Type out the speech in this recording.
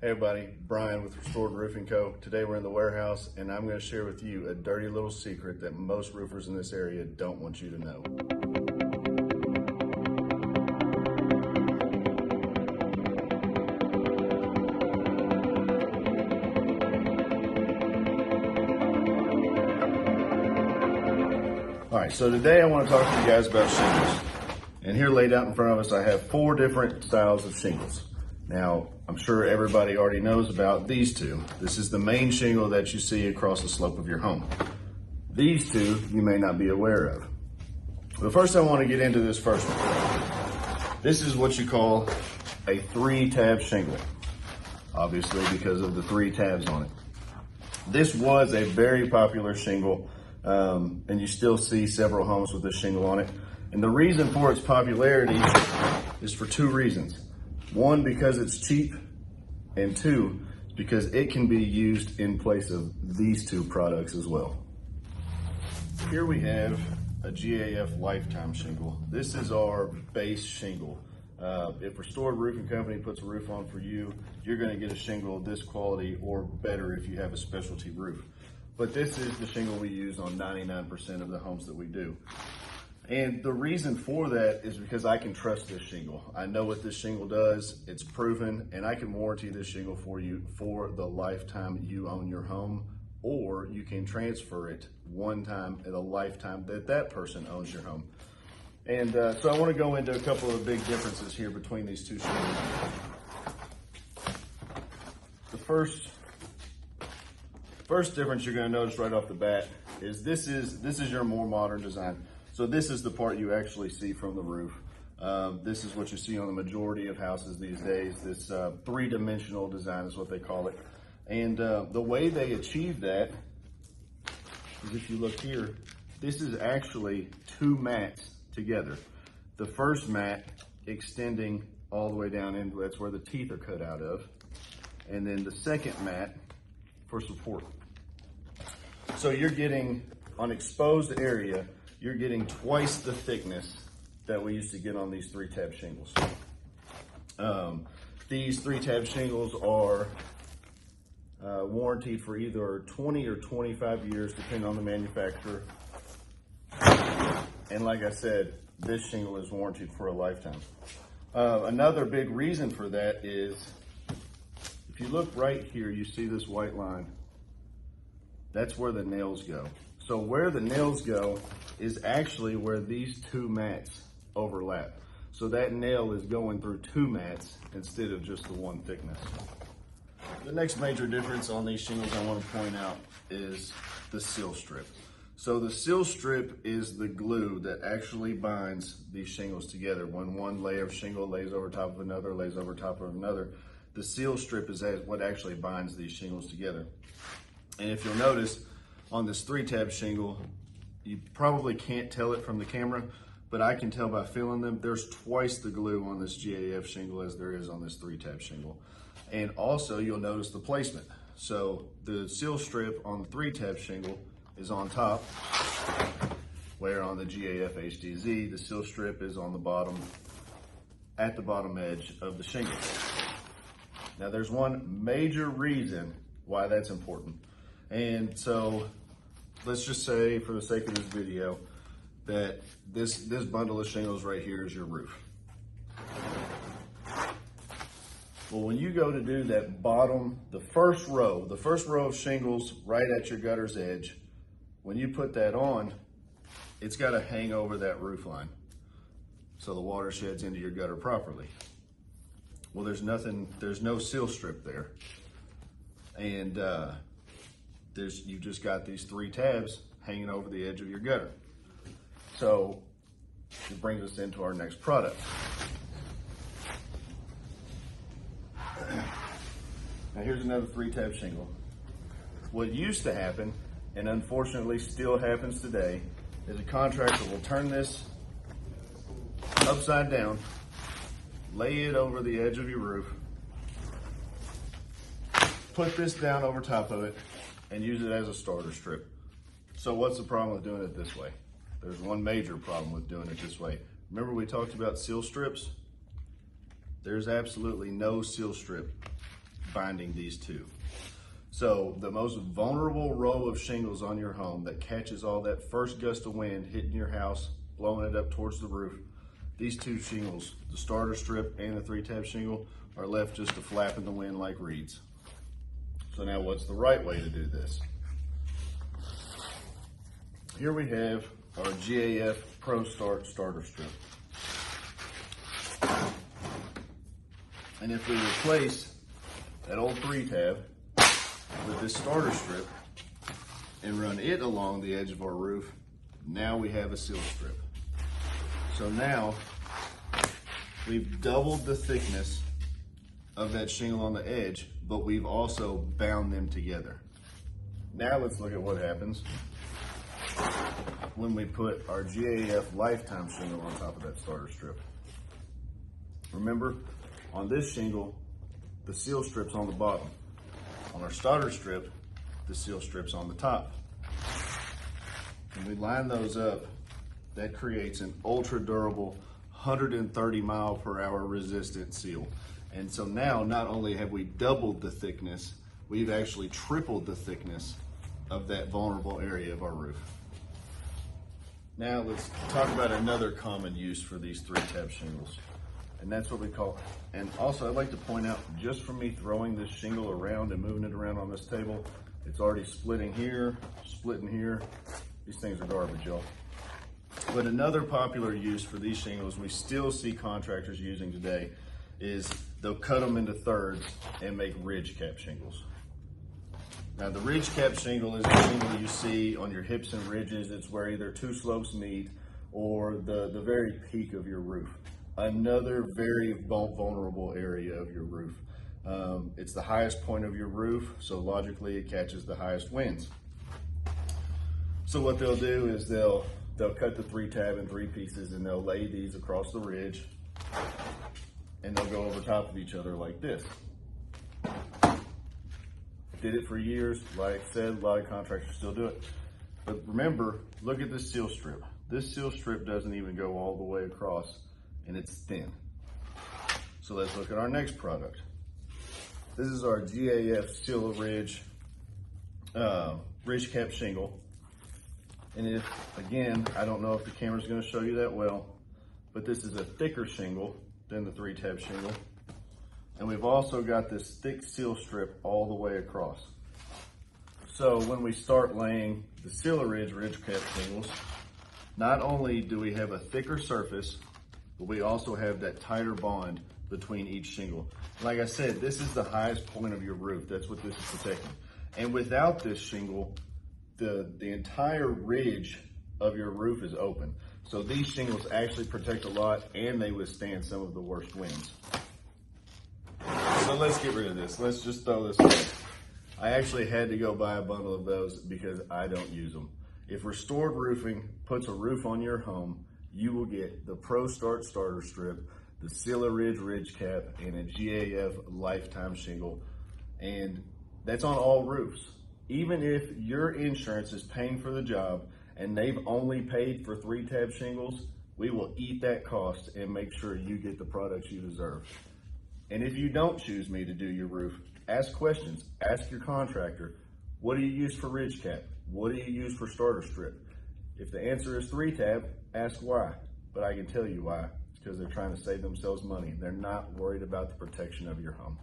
Hey everybody, Brian with Restored Roofing Co. Today we're in the warehouse and I'm going to share with you a dirty little secret that most roofers in this area don't want you to know. Alright, so today I want to talk to you guys about shingles. And here laid out in front of us I have 4 different styles of shingles. Now, I'm sure everybody already knows about these two. This is the main shingle that you see across the slope of your home. These two you may not be aware of. But first I want to get into this first one. This is what you call a 3-tab shingle, obviously because of the 3 tabs on it. This was a very popular shingle, and you still see several homes with this shingle on it. And the reason for its popularity is for 2 reasons. 1, because it's cheap, and 2, because it can be used in place of these 2 products as well. Here we have a GAF Lifetime shingle. This is our base shingle. If Restored Roofing Company puts a roof on for you, you're going to get a shingle of this quality or better if you have a specialty roof. But this is the shingle we use on 99% of the homes that we do. And the reason for that is because I can trust this shingle. I know what this shingle does, it's proven, and I can warranty this shingle for you for the lifetime you own your home, or you can transfer it one time in a lifetime that that person owns your home. And so I want to go into a couple of big differences here between these 2 shingles. The first difference you're going to notice right off the bat is this is your more modern design. So this is the part you actually see from the roof. This is what you see on the majority of houses these days. This 3-dimensional design is what they call it. And the way they achieve that is, if you look here, this is actually 2 mats together. The first mat extending all the way down into, that's where the teeth are cut out of. And then the second mat for support. So you're getting, on exposed area, you're getting twice the thickness that we used to get on these 3-tab shingles. These 3-tab shingles are warranted for either 20 or 25 years, depending on the manufacturer. And like I said, this shingle is warranted for a lifetime. Another big reason for that is, if you look right here, you see this white line. That's where the nails go. So where the nails go is actually where these 2 mats overlap. So that nail is going through 2 mats instead of just the 1 thickness. The next major difference on these shingles I want to point out is the seal strip. So the seal strip is the glue that actually binds these shingles together. When one layer of shingle lays over top of another, lays over top of another, the seal strip is what actually binds these shingles together. And if you'll notice, on this 3-tab shingle, you probably can't tell it from the camera, but I can tell by feeling them. There's twice the glue on this GAF shingle as there is on this 3-tab shingle. And also you'll notice the placement. So the seal strip on the 3-tab shingle is on top, where on the GAF HDZ, the seal strip is on the bottom, at the bottom edge of the shingle. Now there's one major reason why that's important. And so let's just say, for the sake of this video, that this bundle of shingles right here is your roof. Well, when you go to do that bottom, the first row of shingles right at your gutter's edge, when you put that on, it's got to hang over that roof line so the water sheds into your gutter properly. Well, there's no seal strip there. And you've just got these 3 tabs hanging over the edge of your gutter. So it brings us into our next product. Now here's another 3-tab shingle. What used to happen, and unfortunately still happens today, is a contractor will turn this upside down, lay it over the edge of your roof, put this down over top of it, and use it as a starter strip. So what's the problem with doing it this way? There's one major problem with doing it this way. Remember we talked about seal strips? There's absolutely no seal strip finding these two. So the most vulnerable row of shingles on your home that catches all that first gust of wind hitting your house, blowing it up towards the roof, these two shingles, the starter strip and the 3-tab shingle, are left just to flap in the wind like reeds. So now what's the right way to do this? Here we have our GAF Pro Start starter strip. And if we replace that old 3-tab with this starter strip and run it along the edge of our roof, now we have a seal strip. So now we've doubled the thickness of that shingle on the edge, but we've also bound them together. Now let's look at what happens when we put our GAF lifetime shingle on top of that starter strip. Remember, on this shingle, the seal strip's on the bottom. On our starter strip, the seal strip's on the top. When we line those up, that creates an ultra durable 130 mile per hour resistant seal. And so now not only have we doubled the thickness, we've actually tripled the thickness of that vulnerable area of our roof. Now let's talk about another common use for these 3-tab shingles. And that's what we call, and also I'd like to point out, just from me throwing this shingle around and moving it around on this table, it's already splitting here, splitting here. These things are garbage, y'all. But another popular use for these shingles we still see contractors using today is they'll cut them into thirds and make ridge cap shingles. Now the ridge cap shingle is the shingle you see on your hips and ridges. It's where either two slopes meet or the very peak of your roof. Another very vulnerable area of your roof. It's the highest point of your roof, so logically it catches the highest winds. So what they'll do is they'll cut the 3-tab in 3 pieces and they'll lay these across the ridge and they'll go over top of each other like this. Did it for years. Like I said, a lot of contractors still do it. But remember, look at this seal strip. This seal strip doesn't even go all the way across, and it's thin. So let's look at our next product. This is our GAF Seal Ridge ridge cap shingle. And if, again, I don't know if the camera's gonna show you that well, but this is a thicker shingle than the 3-tab shingle. And we've also got this thick seal strip all the way across. So when we start laying the Seal Ridge cap shingles, not only do we have a thicker surface, but we also have that tighter bond between each shingle. Like I said, this is the highest point of your roof. That's what this is protecting. And without this shingle, the entire ridge of your roof is open. So these shingles actually protect a lot and they withstand some of the worst winds. So let's get rid of this. Let's just throw this away. I actually had to go buy a bundle of those because I don't use them. If Restored Roofing puts a roof on your home, you will get the Pro Start starter strip, the Seal Ridge cap, and a GAF lifetime shingle. And that's on all roofs. Even if your insurance is paying for the job and they've only paid for 3-tab shingles, we will eat that cost and make sure you get the products you deserve. And if you don't choose me to do your roof, ask questions. Ask your contractor, what do you use for ridge cap? What do you use for starter strip? If the answer is 3-tab, ask why. But I can tell you why. It's because they're trying to save themselves money. They're not worried about the protection of your home.